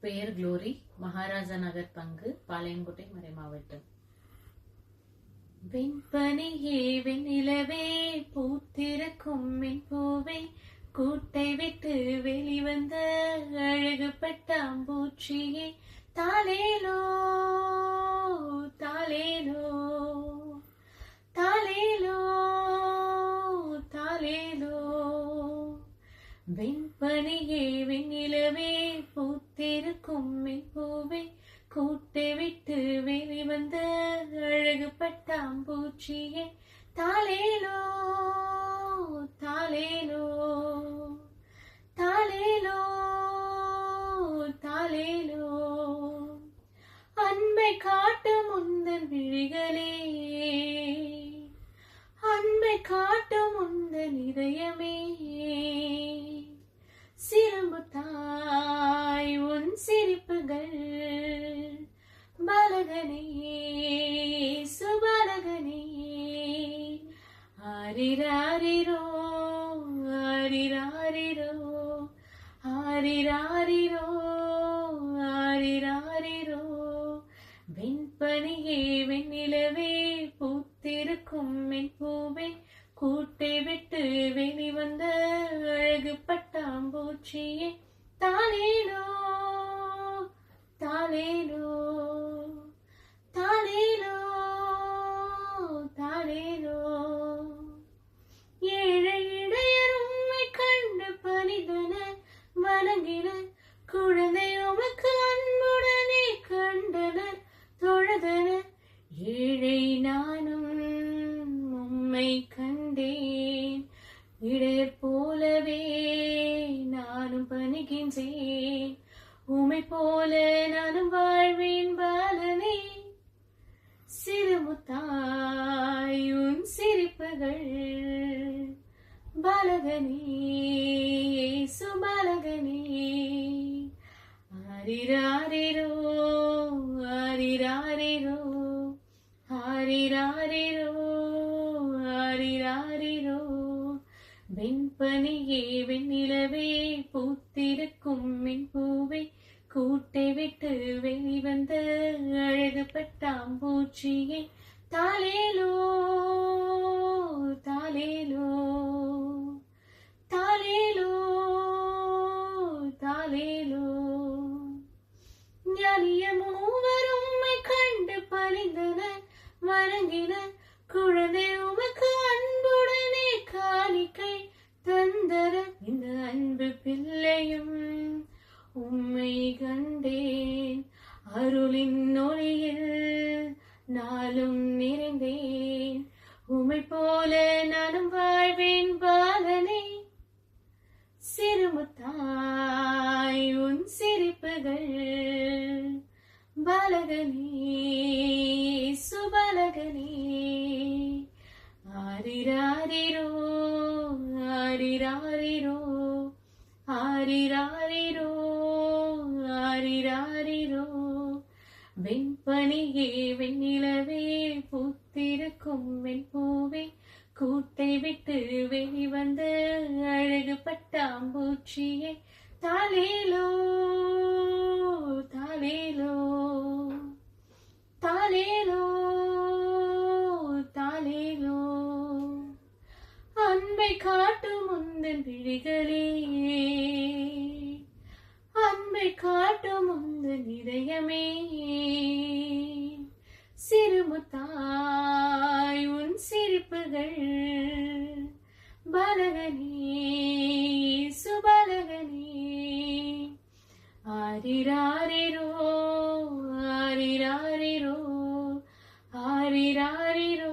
பெயர் குளோரி, மகாராஜா நகர் பங்கு, பாளையங்கோட்டை, மறை மாவட்டம். வெண்பனியே வெண்ணிலவே பூத்திருக்கும் மின் பூவே, கூட்டை விட்டு வெளிவந்த அழகு பட்டாம்பூச்சியே, தாலேலோ தாலேலோ தாலேலோ தாலேலோ. வெண்பனியே வெண்ணிலவே பூத்திருக்கும் மின் பூவே, கூட்டை விட்டு வெளிவந்த அழகு பட்டாம்பூச்சியே, தாலேலோ தாலேலோ தாலேலோ தாலேலோ. அன்பை காட்டும் உந்தன் விழிகளே, அன்பை காட்டும் உந்தன் இதயமே, சிறும்பு தாய் உன் சிரிப்புகள், பாலகனே சுபாலகனே, ஆரிராரிரோ ஆரிராரிரோ ஆரிராரிரோ ஆரிராரிரோ. வெண்பனியே வெண்ணிலவே பூத்திருக்கும் மின் பூவே, கூட்டை விட்டு வெளிவந்த அழகு பட்டாம்பூச்சியே, தாலேலோ தாலேலோ தாலேலோ தாலேலோ. ஏழை இடையர் உம்மை கண்டு பணிதன வணங்கினர், குழந்தை உமக்கு அன்புடனே கண்டனர் தொழுதனர். ஏழை நானும் உம்மை கண்டேன், இடையர் போலவே நானும் பணிகின்றேன், உம்மை போல நானும் வாழ்வேன் பாலனே. சிறுமுத்தாய் உன் சிரிப்புகள், பாலகனே சுபாலகனே, ஆரிராரிரோ ஆரிராரிரோ ஆரிராரிரோ ஆரிராரிரோ. வெண்பனியே வெண்ணிலவே பூத்திருக்கும் மின் பூவே, கூட்டை விட்டு வெளிவந்த அழகு பட்டாம்பூச்சியே, தாலேலோ தாலேலோ தாலேலோ தாலேலோ. ஞானிய மூவர் உம்மை கண்டு பணிந்தனர் வணங்கினர், குழந்தை உமக்கு அன்புடனே காணிக்கை தந்தர. இந்த அன்பு பிள்ளையும் உம்மை கண்டேன், அருளின் ஒளியில் நாளும் நிறைந்தேன், உம்மை போல நானும் வாழ்வேன் பாலனே. சிறுமுத்தாய் உன் சிரிப்புகள், பாலகனே சுபாலகனே, ஆரிராரிரோ ஆரிராரிரோ ஆரிராரிரோ ஆரிராரிரோ. வெண்பனியே வெண்ணிலவே பூத்திருக்கும் வெண் பூவே, கூட்டை விட்டு வெளிவந்த அழகு பட்டாம்பூச்சியே, தாலேலோ தாலேலோ தாலேலோ தாலேலோ. அன்பை காட்டும் உந்தன் விழிகளே, அன்பை காட்டும் உந்தன் இதயமே, சிறுமுத்தாய் உன் சிரிப்புகள், பாலகனே சுபாலகனே, ஆரிராரிரோ ஆரிராரிரோ ஆரிராரிரோ